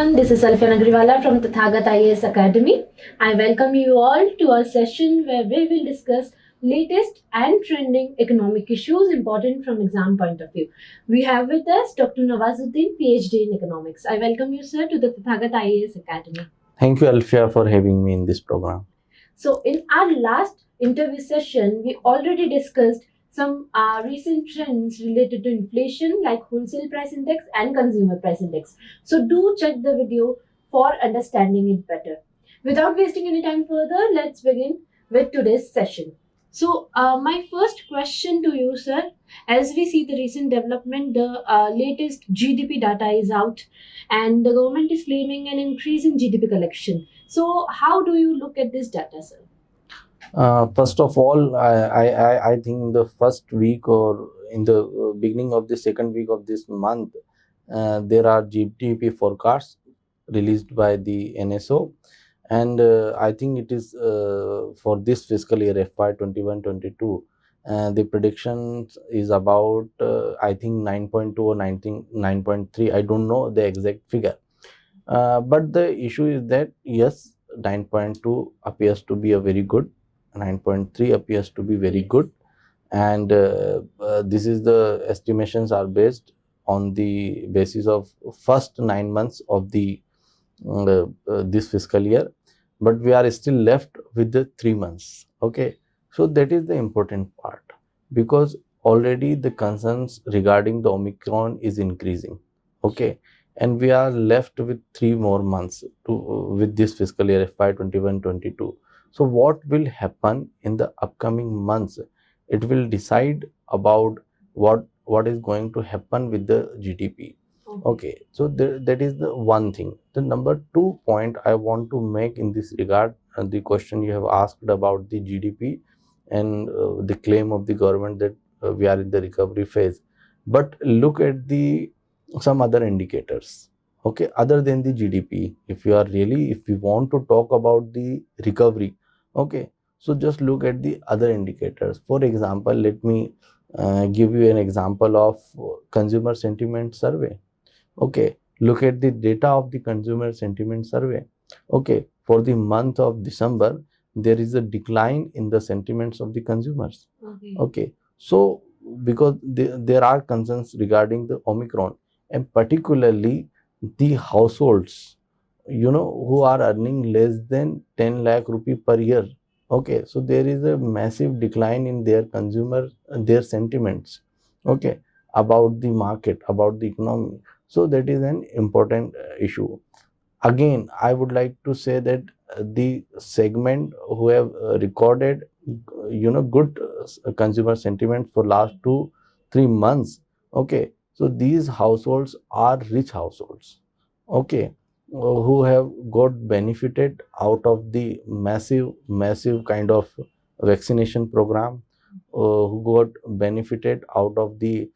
everyone, this is Alfian Agriwala from Tathagat IAS Academy. I welcome you all to our session where we will discuss latest and trending economic issues important from exam point of view. We have with us Dr. Nawazuddin, PhD in Economics. I welcome you, sir, to the Tathagat IAS Academy. Thank you, Alfia, for having me in this program. So, in our last interview session, we already discussed some recent trends related to inflation like wholesale price index and consumer price index. So do check the video for understanding it better. Without wasting any time further, let's begin with today's session. So my first question to you, sir, as we see the recent development, the latest GDP data is out and the government is claiming an increase in GDP collection. So how do you look at this data, sir? First of all, I think the first week or in the beginning of the second week of this month, there are GDP forecasts released by the NSO, and I think it is for this fiscal year FY 21-22. The prediction is about I think 9.2 or 9.3. I don't know the exact figure, but the issue is that yes, 9.2 appears to be a very good. 9.3 appears to be very good, and this is the estimations are based on the basis of first 9 months of the this fiscal year, but we are still left with the 3 months. Okay, so that is the important part, because already the concerns regarding the Omicron is increasing. Okay, and we are left with 3 more months to with this fiscal year FY 21-22. So what will happen in the upcoming months? It will decide about what is going to happen with the GDP. Okay, so that is the one thing. The number 2 point I want to make in this regard, the question you have asked about the GDP and the claim of the government that we are in the recovery phase. But look at the some other indicators. Okay, other than the GDP, if we want to talk about the recovery, okay, so just look at the other indicators. For example, let me give you an example of consumer sentiment survey. Okay, look at the data of the consumer sentiment survey. Okay, for the month of December, there is a decline in the sentiments of the consumers. Okay, so because there are concerns regarding the Omicron, and particularly the households, who are earning less than 10 lakh rupee per year. Okay, so there is a massive decline in their sentiments, okay, about the market, about the economy. So that is an important issue. Again, I would like to say that the segment who have recorded good consumer sentiment for last 2-3 months, okay, so these households are rich households, okay, who have got benefited out of the massive kind of vaccination program, who got benefited out of the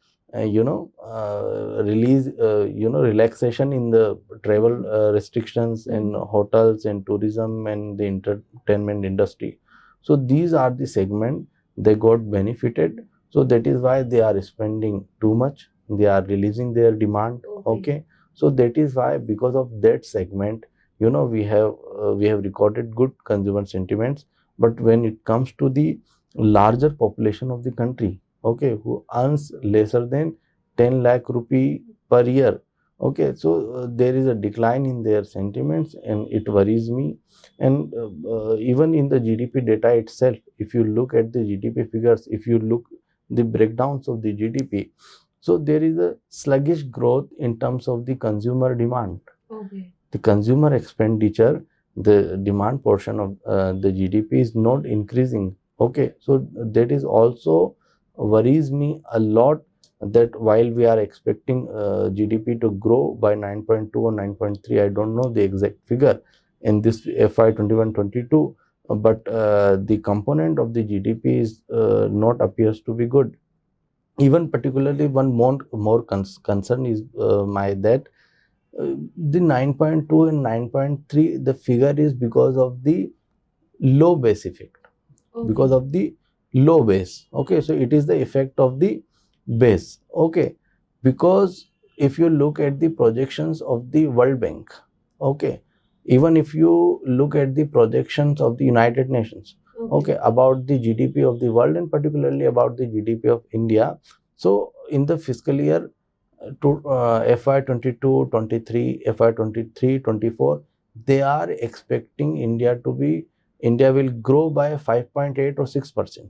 relaxation in the travel restrictions in hotels and tourism and the entertainment industry. So these are the segment they got benefited. So that is why they are spending too much, they are releasing their demand. Okay, so that is why, because of that segment, we have recorded good consumer sentiments. But when it comes to the larger population of the country, okay, who earns lesser than 10 lakh rupee per year, okay, so there is a decline in their sentiments, and it worries me. And even in the GDP data itself, if you look at the GDP figures, if you look the breakdowns of the GDP, so there is a sluggish growth in terms of the consumer demand. Okay, the consumer expenditure, the demand portion of the GDP is not increasing. Okay, so that is also worries me a lot, that while we are expecting GDP to grow by 9.2 or 9.3, I don't know the exact figure in this FY 21-22, but the component of the GDP is not appears to be good. Even particularly one more concern is that the 9.2 and 9.3, the figure is because of the low base effect. Okay. Because of the low base. Okay, so it is the effect of the base. Okay, because if you look at the projections of the World Bank, Okay, even if you look at the projections of the United Nations, okay, about the GDP of the world and particularly about the GDP of India. So in the fiscal year to FY22-23, FY23-24, they are expecting India will grow by 5.8 or 6%.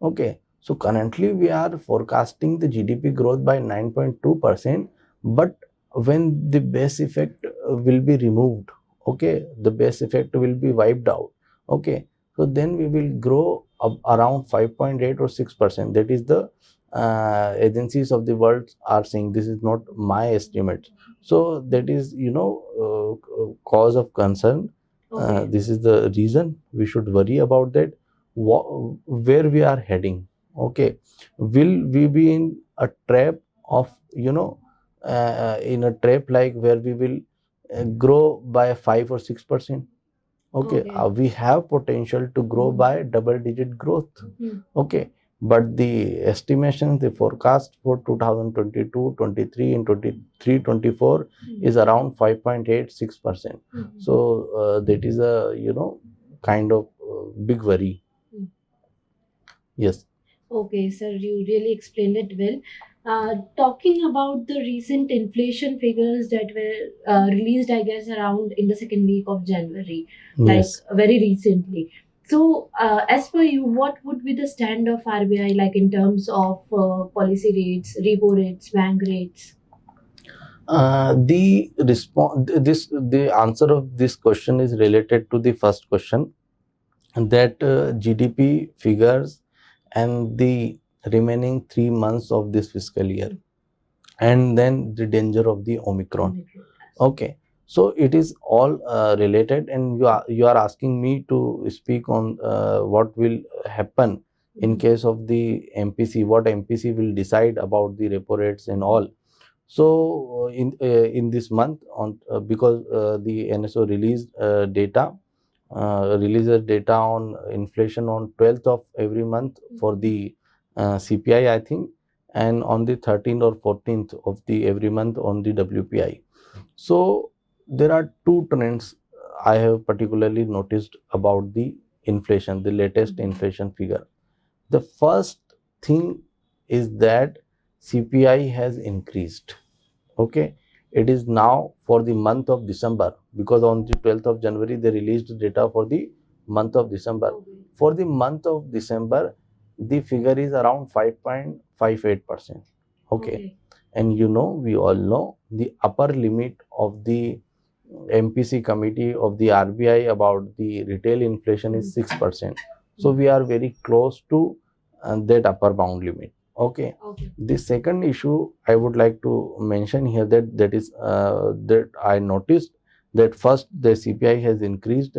Okay, so currently we are forecasting the GDP growth by 9.2%, but when the base effect will be removed, okay, the base effect will be wiped out, okay, so then we will grow up around 5.8 or 6%. That is the agencies of the world are saying. This is not my estimate. So that is, cause of concern. This is the reason we should worry about that. Where we are heading, okay, will we be in a trap of, in a trap like where we will grow by 5 or 6%? Okay, we have potential to grow by double digit growth. Okay, but the estimation, the forecast for 2022, 23 and 23, 24 is around 5.86%. So that is a, kind of big worry. Yes. Okay, sir, you really explained it well. Talking about the recent inflation figures that were released, I guess, around in the second week of January, Yes. like very recently. So, as per you, what would be the stand of RBI like in terms of policy rates, repo rates, bank rates? The answer of this question is related to the first question, that GDP figures and the remaining 3 months of this fiscal year, and then the danger of the Omicron. Okay, so it is all related, and you are asking me to speak on what will happen in case of the MPC, what MPC will decide about the repo rates and all. So in this month, on because the NSO releases data on inflation on 12th of every month for the CPI, I think, and on the 13th or 14th of the every month on the WPI. So there are two trends I have particularly noticed about the inflation, the latest inflation figure. The first thing is that CPI has increased. Okay, it is now for the month of December, because on the 12th of January they released data for the month of December. For the month of December, the figure is around 5.58%. Okay, and we all know the upper limit of the MPC committee of the RBI about the retail inflation is 6%. So we are very close to that upper bound limit. Okay. The second issue I would like to mention here, that I noticed that first the CPI has increased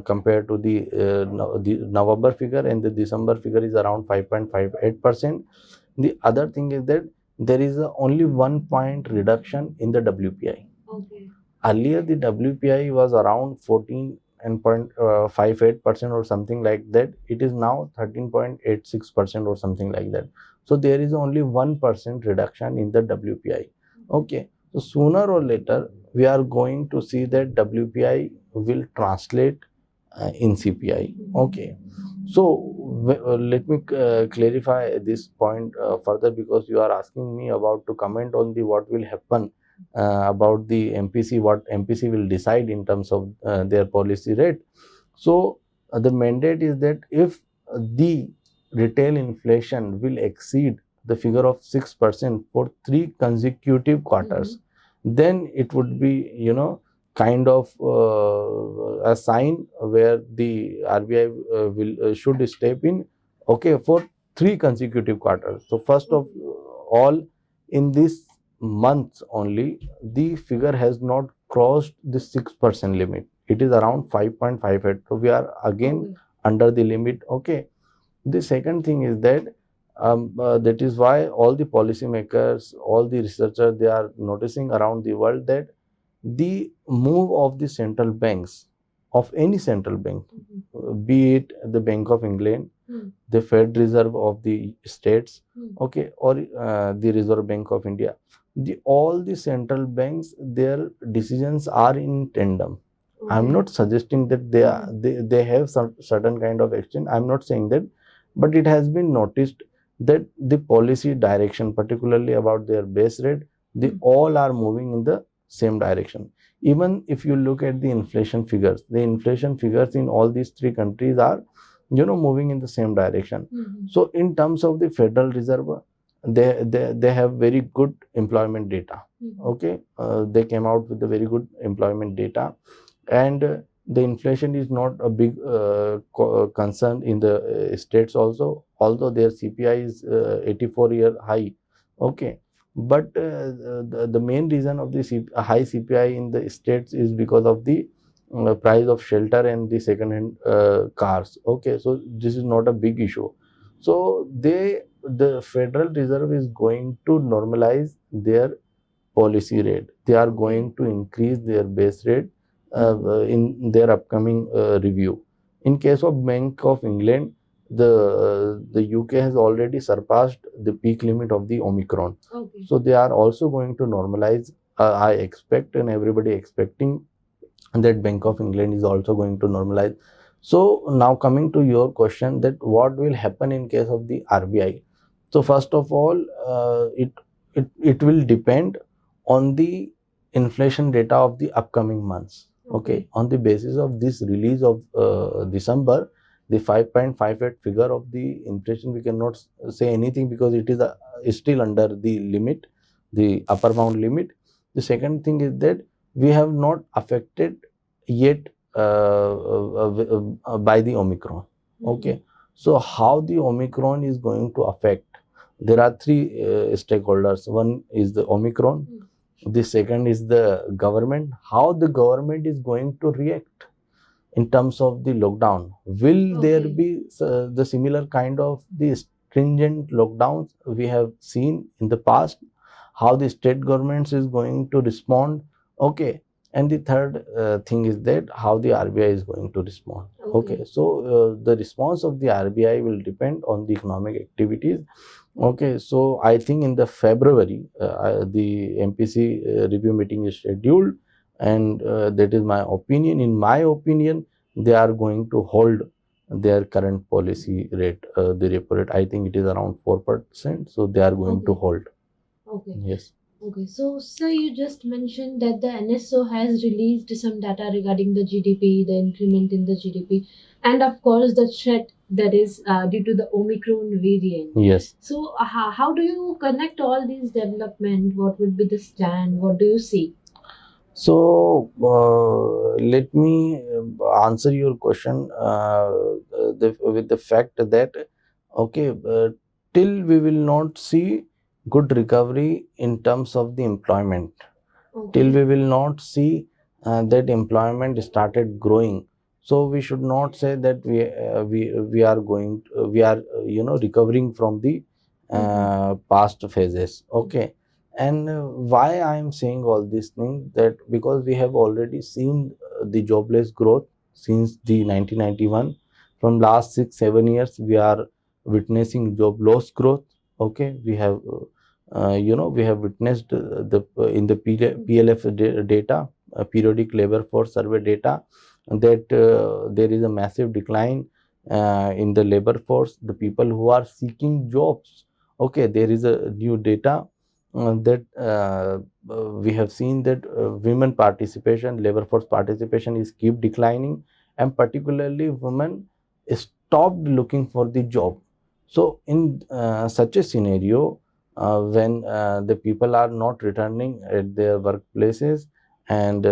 compared to the November figure, and the December figure is around 5.58%. The other thing is that there is only 1 point reduction in the WPI. Earlier the WPI was around 14.58% or something like that. It is now 13.86% or something like that. So there is only 1% reduction in the WPI. Okay, so sooner or later we are going to see that WPI will translate in CPI. Okay, so let me clarify this point further, because you are asking me about to comment on the what will happen about the MPC, what MPC will decide in terms of their policy rate. So the mandate is that if the retail inflation will exceed the figure of 6% for 3 consecutive quarters, then it would be, kind of a sign where the RBI should step in, okay, for 3 consecutive quarters. So first of all, in this month only, the figure has not crossed the 6% limit. It is around 5.58. So we are again under the limit. Okay. The second thing is that that is why all the policymakers, all the researchers, they are noticing around the world that the move of the central banks, of any central bank, be it the Bank of England, the Fed Reserve of the states, okay, or the Reserve Bank of India, all the central banks, their decisions are in tandem. I'm Okay. not suggesting that they have some certain kind of action. I'm not saying that, but it has been noticed that the policy direction, particularly about their base rate, they all are moving in the same direction. Even if you look at the inflation figures, the inflation figures in all these three countries are, moving in the same direction. So in terms of the Federal Reserve, they have very good employment data. Okay, they came out with a very good employment data, and the inflation is not a big concern in the states also, although their CPI is 84-year high. Okay, but the main reason of the high CPI in the states is because of the price of shelter and the second hand cars. Okay, so this is not a big issue. So the Federal Reserve is going to normalize their policy rate. They are going to increase their base rate in their upcoming review. In case of Bank of England, the UK has already surpassed the peak limit of the Omicron. Okay. So they are also going to normalize. I expect, and everybody expecting, that Bank of England is also going to normalize. So now coming to your question, that what will happen in case of the RBI. So first of all, it will depend on the inflation data of the upcoming months. Okay, on the basis of this release of December, the 5.58 figure of the inflation, we cannot say anything because it is still under the limit, the upper bound limit. The second thing is that we have not affected yet by the Omicron. Okay, so how the Omicron is going to affect? There are three stakeholders. One is the Omicron. The second is the government. How the government is going to react in terms of the lockdown? Will there be the similar kind of the stringent lockdowns we have seen in the past? How the state governments is going to respond? Okay, and the third thing is that how the RBI is going to respond. Okay, so the response of the RBI will depend on the economic activities. Okay, so I think in the February, the MPC review meeting is scheduled, and that is my opinion. In my opinion, they are going to hold their current policy rate, the repo rate. I think it is around 4%, so they are going to hold. Okay. Yes. Okay, so sir, you just mentioned that the NSO has released some data regarding the GDP, the increment in the GDP, and of course the threat that is due to the Omicron variant. Yes. So, how do you connect all these development? What would be the stand? What do you see? So let me answer your question with the fact that, okay, till we will not see good recovery in terms of the employment, till we will not see that employment started growing, so we should not say that we are going we are recovering from the past phases. Okay, and why I am saying all these things, that because we have already seen the jobless growth since the 1991. From last 6-7 years we are witnessing job loss growth. Okay, we have we have witnessed in the PLF data, periodic labor force survey data, that there is a massive decline in the labor force, the people who are seeking jobs. Okay, there is a new data that we have seen that women participation, labor force participation is keep declining, and particularly women stopped looking for the job. So in such a scenario, when the people are not returning at their workplaces, and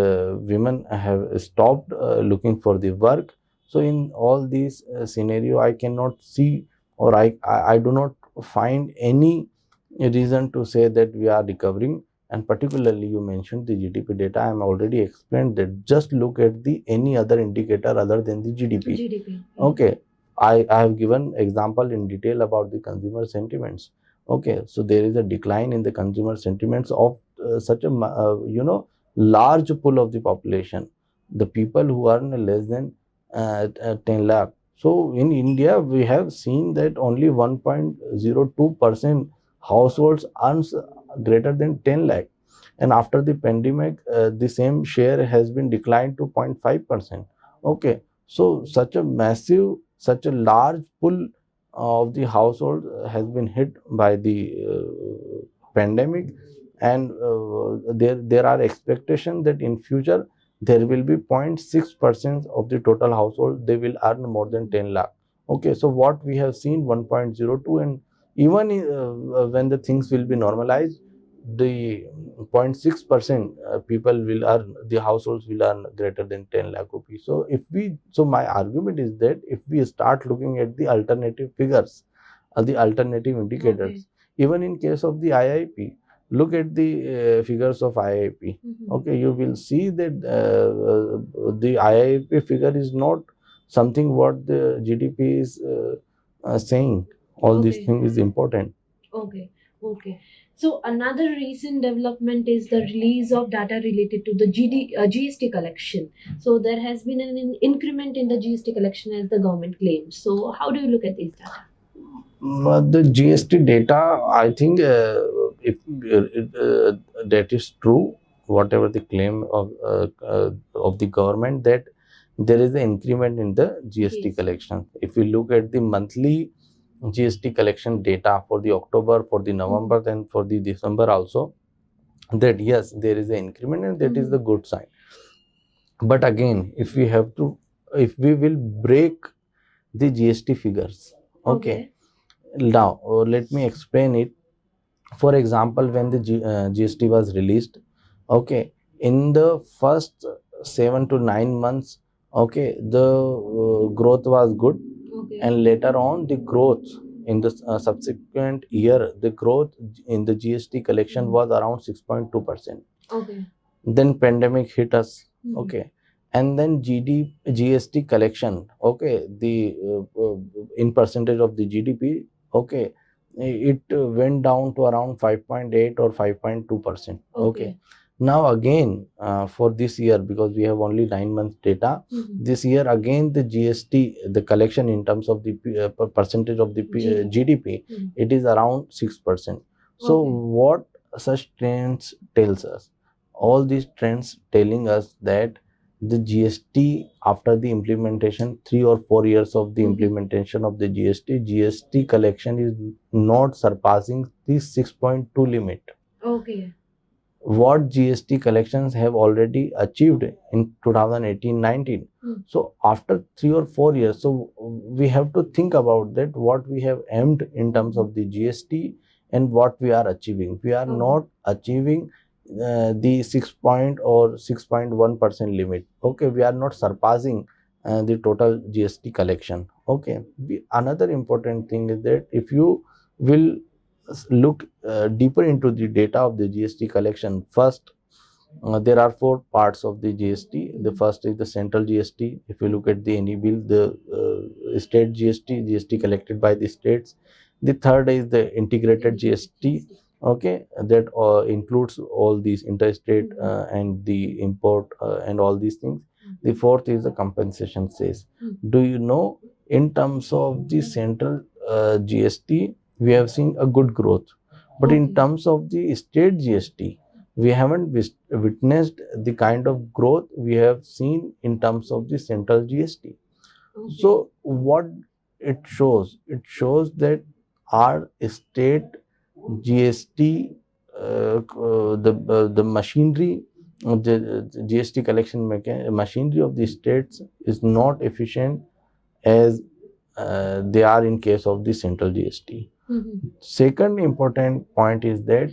women have stopped looking for the work, so in all these scenario, I cannot see, or I do not find any reason to say that we are recovering. And particularly you mentioned the GDP data. I am already explained that just look at the any other indicator other than the GDP. Okay, I have given example in detail about the consumer sentiments. Okay, so there is a decline in the consumer sentiments of such a large pool of the population, the people who earn less than 10 lakh. So in India we have seen that only 1.02% households earns greater than 10 lakh, and after the pandemic the same share has been declined to 0.5%. Okay, so such a massive, such a large pool of the household has been hit by the pandemic, and there are expectations that in future there will be 0.6% of the total household they will earn more than 10 lakh. Okay, so what we have seen 1.02, and even when the things will be normalized, the 0.6% people will earn, the households will earn greater than 10 lakh rupees. So if we, so my argument is that if we start looking at the alternative figures, the alternative indicators, Okay. even in case of the IIP, look at the figures of IIP. Okay, you will see that the IIP figure is not something what the GDP is saying. All these Okay. things is important. Okay, okay. So another recent development is the release of data related to the GST collection. So there has been an increment in the GST collection as the government claims. So how do you look at these data? The GST data, I think, if that is true, whatever the claim of the government, that there is an increment in the GST Yes. collection. If we look at the monthly GST collection data for the October, for the November, and for the December also, that yes, there is an increment, and that is the good sign. But again, if we have to, if we will break the GST figures, okay. Now, let me explain it. For example, when the GST was released, okay, in the first 7 to 9 months, okay, the growth was good, and later on the growth in the subsequent year, the growth in the GST collection was around 6.2%. Okay. Then pandemic hit us, okay, and then GST collection, okay, the in percentage of the GDP, okay, it went down to around 5.8 or 5.2%. Okay, now again for this year, because we have only 9 months data, this year again the GST, the collection in terms of the percentage of the GDP, it is around 6%. So what such trends tells us? All these trends telling us that the GST, after the implementation, 3 or 4 years of the implementation of the GST collection is not surpassing the 6.2 limit. Okay. What GST collections have already achieved in 2018-19. So after 3 or 4 years, so we have to think about that, what we have aimed in terms of the GST and what we are achieving. We are not achieving the 6.1% limit. Okay, we are not surpassing the total GST collection. Okay, another important thing is that if you will look deeper into the data of the GST collection, first there are 4 parts of the GST. The first is the central GST. If you look at the any bill, the state GST collected by the states. The third is the integrated GST, okay, that includes all these interstate and the import and all these things. The fourth is the compensation cess. Do you know, in terms of the central GST, we have seen a good growth, but in terms of the state GST, we haven't witnessed the kind of growth we have seen in terms of the central GST. So what it shows? It shows that our state GST, the machinery, the GST collection machinery of the states is not efficient as they are in case of the central GST. Second important point is that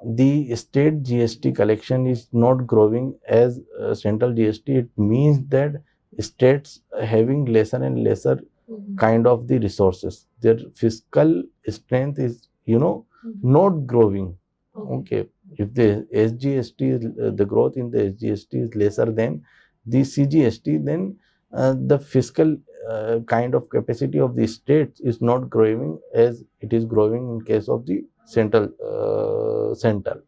the state GST collection is not growing as central GST. It means that states having lesser and lesser kind of the resources. Their fiscal strength is, not growing. Okay, if the SGST is the growth in the SGST is lesser than the CGST, then the fiscal kind of capacity of the states is not growing as it is growing in case of the central center.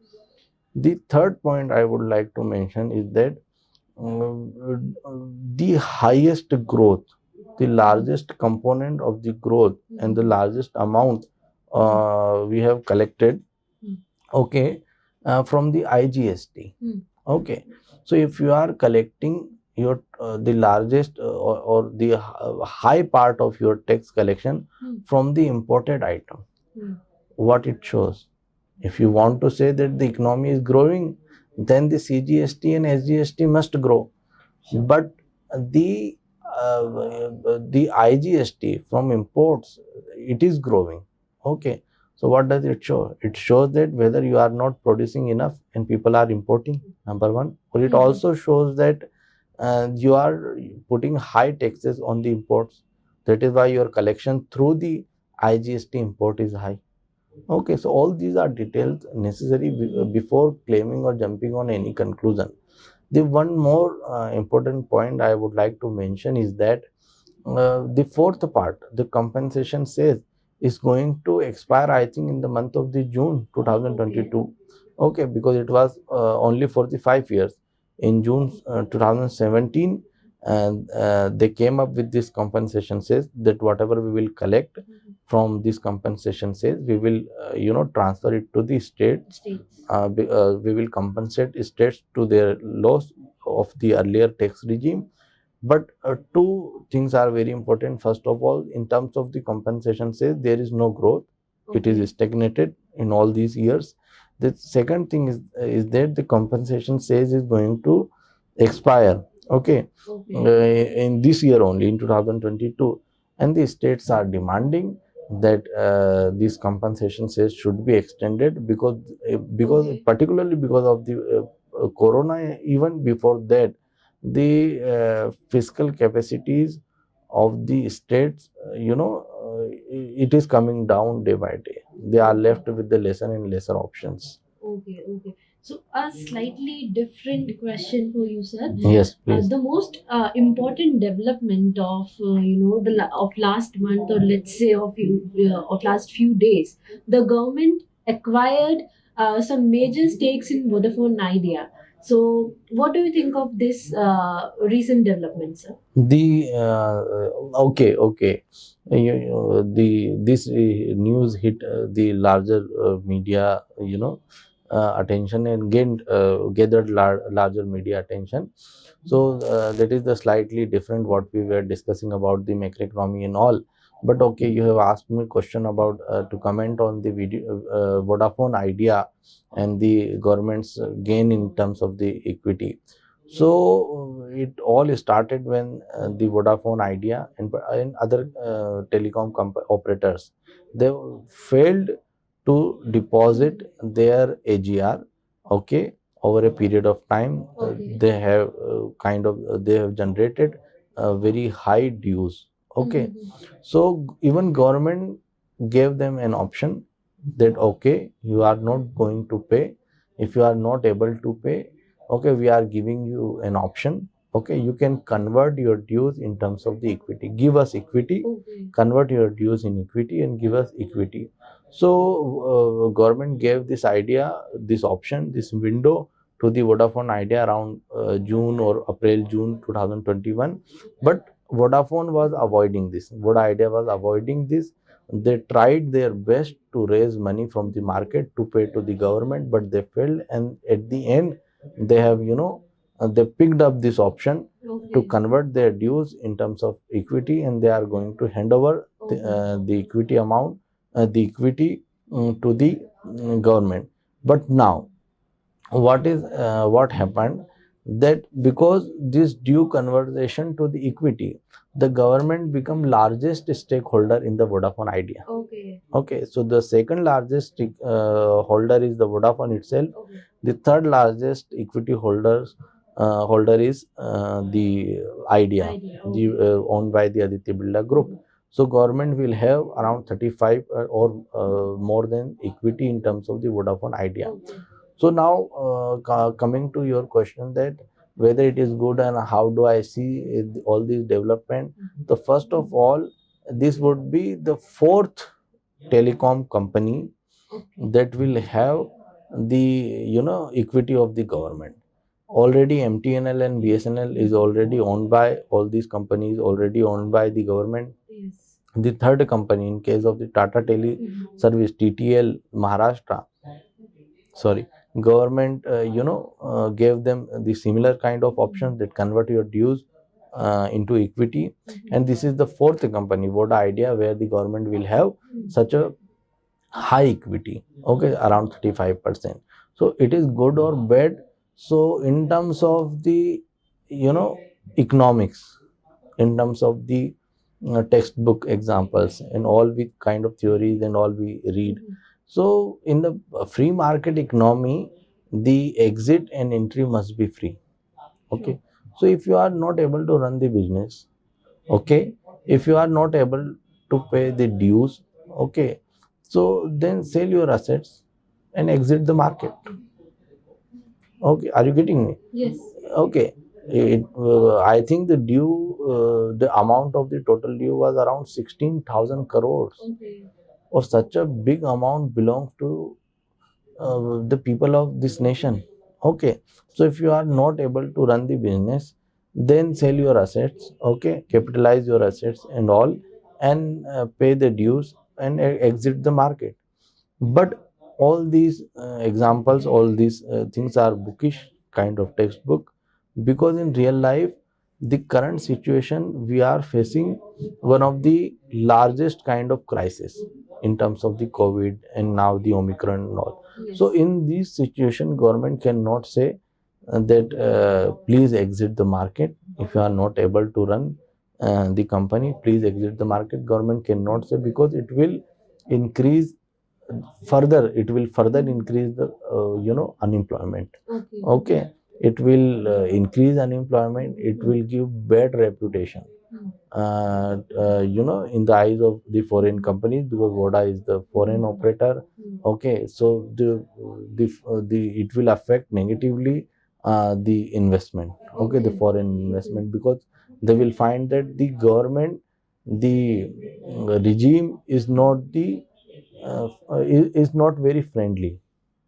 The third point I would like to mention is that the highest growth, the largest component of the growth and the largest amount we have collected okay, from the IGST. Okay, so if you are collecting your the largest or the high part of your tax collection from the imported item, what it shows? If you want to say that the economy is growing, then the CGST and SGST must grow. But the IGST from imports, it is growing. Okay, so what does it show? It shows that whether you are not producing enough and people are importing, number one, or it also shows that you are putting high taxes on the imports. That is why your collection through the IGST import is high. Okay, so all these are details necessary before claiming or jumping on any conclusion. The one more important point I would like to mention is that the fourth part, the compensation says, is going to expire, I think, in the month of the June 2022. Okay, because it was only for the 5 years. In June 2017, and they came up with this compensation says that whatever we will collect from this compensation says, we will transfer it to the states. We will compensate states to their loss of the earlier tax regime. But two things are very important. First of all, in terms of the compensation says, there is no growth. It is stagnated in all these years. The second thing is that the compensation says is going to expire, okay, in this year only, in 2022, and the states are demanding that this compensation says should be extended, because particularly because of the corona. Even before that, the fiscal capacities of the states, it is coming down day by day. They are left with the lesser and lesser options. Okay. So a slightly different question for you, sir. Yes, please. The most important development of of last month, or let's say of last few days, the government acquired some major stakes in Vodafone Idea. So, what do you think of this recent development, sir? The okay. The this news hit the larger media, attention, and gathered larger media attention. So that is the slightly different what we were discussing about the macroeconomy and all. But okay, you have asked me question about to comment on the video Vodafone Idea and the government's gain in terms of the equity. So it all started when the Vodafone Idea and other telecom operators, they failed to deposit their AGR, okay, over a period of time. They have they have generated very high dues. Okay, so even government gave them an option that okay, you are not going to pay. If you are not able to pay, okay, we are giving you an option. Okay, you can convert your dues in terms of the equity. Give us equity, convert your dues in equity, and give us equity. So government gave this idea, this option, this window to the Vodafone Idea around June or April, June 2021. But Vodafone was avoiding this. Voda Idea was avoiding this. They tried their best to raise money from the market to pay to the government, but they failed. And at the end, they have, they picked up this option to convert their dues in terms of equity, and they are going to hand over the equity amount, the equity to the government. But now, what happened, that because this due conversion to the equity, the government become largest stakeholder in the Vodafone Idea. Okay, so the second largest holder is the Vodafone itself. The third largest equity holder is the Idea, owned by the Aditya Birla Group. So government will have around 35 or more than equity in terms of the Vodafone Idea. So now, coming to your question, that whether it is good and how do I see all these development. The first of all, this would be the fourth telecom company that will have the equity of the government. Already MTNL and BSNL is already owned by, all these companies already owned by the government. The third company, in case of the Tata Tele Service, TTL Maharashtra, sorry, government gave them the similar kind of option that convert your dues into equity. And this is the fourth company, what idea, where the government will have such a high equity, okay, around 35%. So it is good or bad? So in terms of the economics, in terms of the textbook examples and all we kind of theories and all we read, so in the free market economy, the exit and entry must be free, okay. So if you are not able to run the business, okay, if you are not able to pay the dues, okay, so then sell your assets and exit the market, okay. Are you getting me? Yes. Okay. I think the due, the amount of the total due was around 16,000 crores. Okay. Or such a big amount belongs to the people of this nation. Okay. So if you are not able to run the business, then sell your assets, okay, capitalize your assets and all, and pay the dues and exit the market. But all these examples, all these things are bookish kind of textbook, because in real life, the current situation we are facing one of the largest kind of crisis in terms of the COVID and now the Omicron and all. Yes. So in this situation, government cannot say that please exit the market if you are not able to run the company. Please exit the market. Government cannot say, because it will increase further, it will further increase the unemployment, Okay. okay. It will increase unemployment, it will give bad reputation in the eyes of the foreign companies, because Voda is the foreign operator, okay. So the it will affect negatively the investment, okay, the foreign investment, because they will find that the government, the regime is not the is not very friendly,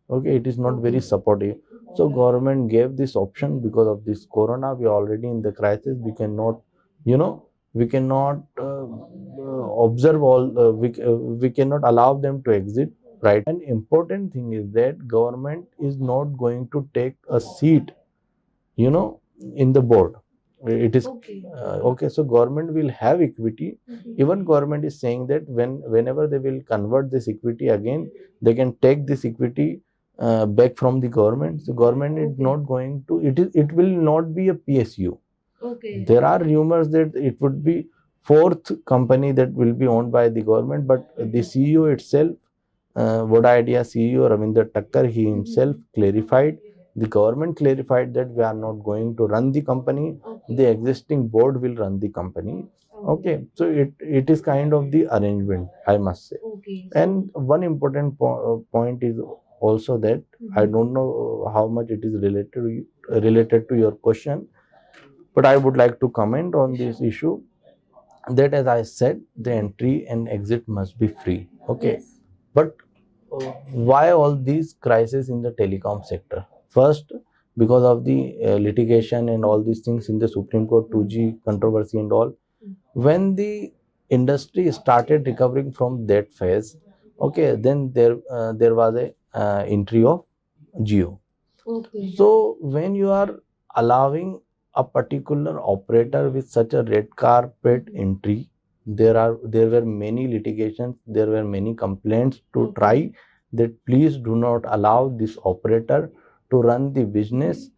okay. It is not very supportive. So government gave this option, because of this corona we are already in the crisis. We cannot, we cannot observe all, we cannot allow them to exit, right? An important thing is that government is not going to take a seat, in the board. It is Okay. okay. So government will have equity. Even government is saying that whenever they will convert this equity again, they can take this equity back from the government. So government is not going to, it will not be a PSU. Okay. There are rumors that it would be fourth company that will be owned by the government, but the CEO itself, Voda Idea CEO Ravinder Takkar, he himself clarified, the government clarified that we are not going to run the company. The existing board will run the company. Okay, so it is kind of the arrangement, I must say. Okay. And one important point is also that I don't know how much it is related to your question, but I would like to comment on this issue, that as I said, the entry and exit must be free. Okay. Yes. But why all these crises in the telecom sector? First, because of the litigation and all these things in the Supreme Court, 2G controversy and all. When the industry started recovering from that phase, okay, then there was a entry of Geo. Okay. So when you are allowing a particular operator with such a red carpet entry, there were many litigations, there were many complaints to try that please do not allow this operator to run the business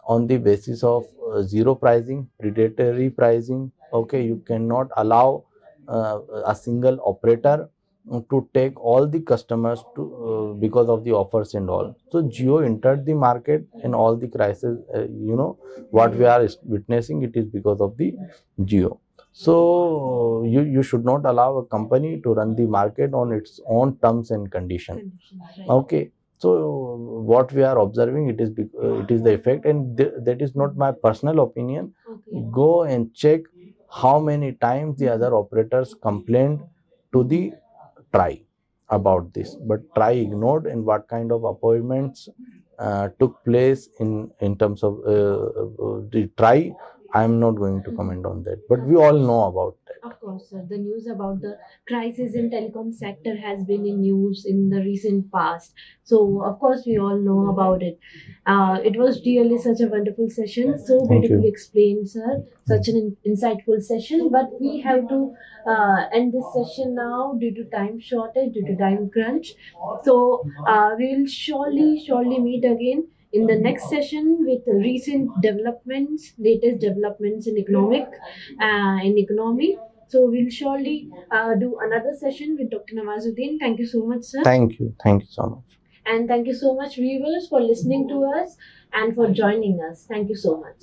on the basis of zero pricing, predatory pricing. Okay, you cannot allow a single operator to take all the customers to because of the offers and all. So Geo entered the market, and all the crisis, what we are witnessing, it is because of the Geo. So you should not allow a company to run the market on its own terms and condition. Okay. So what we are observing, it is the effect, and that is not my personal opinion. Okay. Go and check how many times the other operators complained to the Try about this, but Try ignored, and what kind of appointments took place in terms of the Try. I'm not going to comment on that, but we all know about that. Of course, sir. The news about the crisis in telecom sector has been in news in the recent past. So, of course, we all know about it. It was really such a wonderful session. So Thank beautifully you. explained, sir. Such an insightful session. But we have to end this session now due to time shortage, due to time crunch. So, we will surely meet again in the next session with recent developments, latest developments in economy. So we'll surely do another session with Dr. Nawazuddin. Thank you so much, sir. Thank you so much. And thank you so much, viewers, for listening to us and for joining us. Thank you so much.